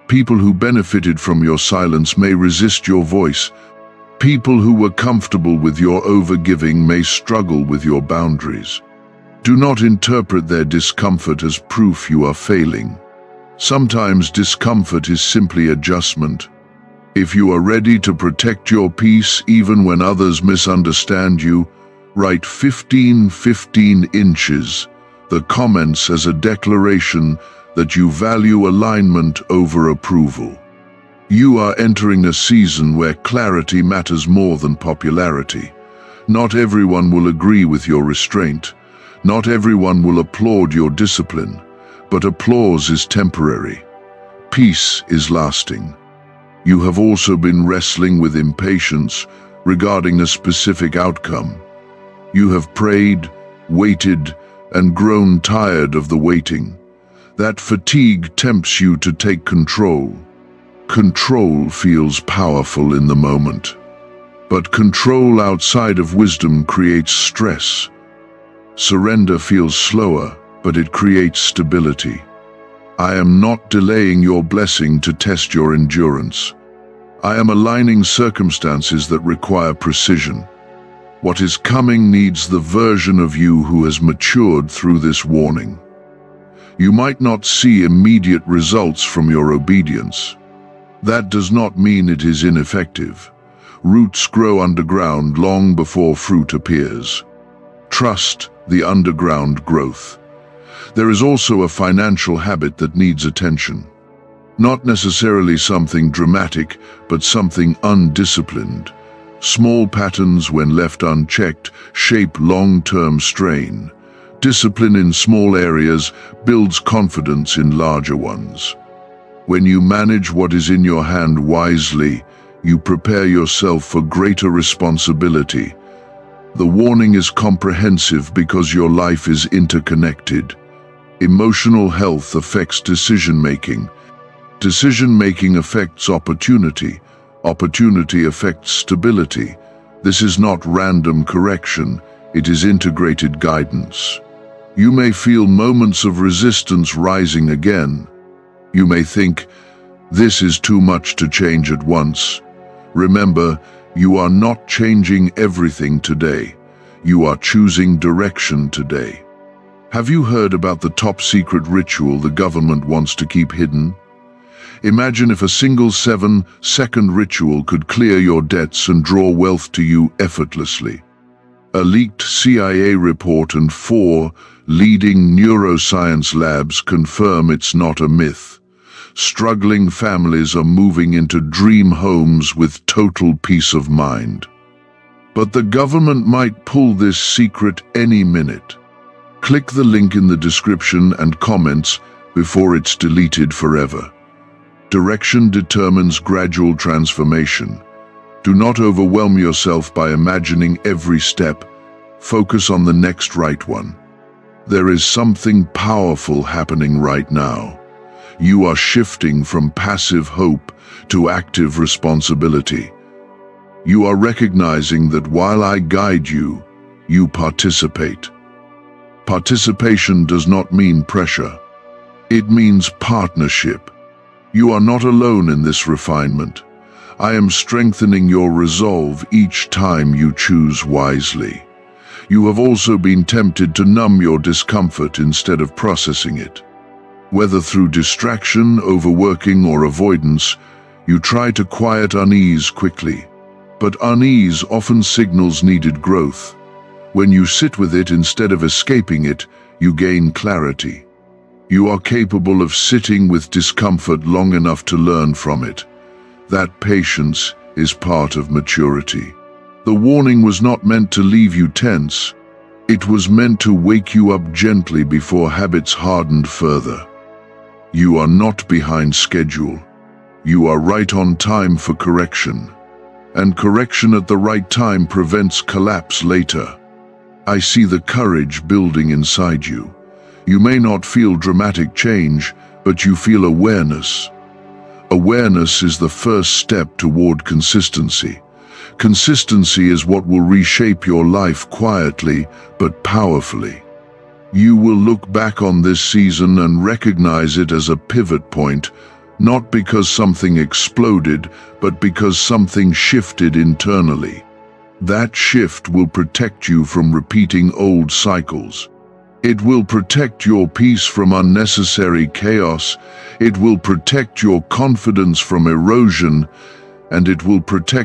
A: People who benefited from your silence may resist your voice. People who were comfortable with your overgiving may struggle with your boundaries. Do not interpret their discomfort as proof you are failing. Sometimes discomfort is simply adjustment. If you are ready to protect your peace even when others misunderstand you, write 15 inches, the comments as a declaration that you value alignment over approval. You are entering a season where clarity matters more than popularity. Not everyone will agree with your restraint. Not everyone will applaud your discipline, but applause is temporary. Peace is lasting. You have also been wrestling with impatience regarding a specific outcome. You have prayed, waited, and grown tired of the waiting. That fatigue tempts you to take control. Control feels powerful in the moment, but control outside of wisdom creates stress. Surrender feels slower, but it creates stability. I am not delaying your blessing to test your endurance. I am aligning circumstances that require precision. What is coming needs the version of you who has matured through this warning. You might not see immediate results from your obedience. That does not mean it is ineffective. Roots grow underground long before fruit appears. Trust the underground growth. There is also a financial habit that needs attention. Not necessarily something dramatic, but something undisciplined. Small patterns, when left unchecked, shape long-term strain. Discipline in small areas builds confidence in larger ones. When you manage what is in your hand wisely, you prepare yourself for greater responsibility. The warning is comprehensive because your life is interconnected. Emotional health affects decision-making. Decision-making affects opportunity. Opportunity affects stability. This is not random correction, it is integrated guidance. You may feel moments of resistance rising again. You may think, this is too much to change at once. Remember, you are not changing everything today. You are choosing direction today. Have you heard about the top-secret ritual the government wants to keep hidden? Imagine if a single 7-second ritual could clear your debts and draw wealth to you effortlessly. A leaked CIA report and 4 leading neuroscience labs confirm it's not a myth. Struggling families are moving into dream homes with total peace of mind. But the government might pull this secret any minute. Click the link in the description and comments before it's deleted forever. Direction determines gradual transformation. Do not overwhelm yourself by imagining every step. Focus on the next right one. There is something powerful happening right now. You are shifting from passive hope to active responsibility. You are recognizing that while I guide you, you participate. Participation does not mean pressure. It means partnership. You are not alone in this refinement. I am strengthening your resolve each time you choose wisely. You have also been tempted to numb your discomfort instead of processing it. Whether through distraction, overworking, or avoidance, you try to quiet unease quickly. But unease often signals needed growth. When you sit with it instead of escaping it, you gain clarity. You are capable of sitting with discomfort long enough to learn from it. That patience is part of maturity. The warning was not meant to leave you tense. It was meant to wake you up gently before habits hardened further. You are not behind schedule. You are right on time for correction. And correction at the right time prevents collapse later. I see the courage building inside you. You may not feel dramatic change, but you feel awareness. Awareness is the first step toward consistency. Consistency is what will reshape your life quietly but powerfully. You will look back on this season and recognize it as a pivot point, not because something exploded, but because something shifted internally. That shift will protect you from repeating old cycles. It will protect your peace from unnecessary chaos. It will protect your confidence from erosion, and it will protect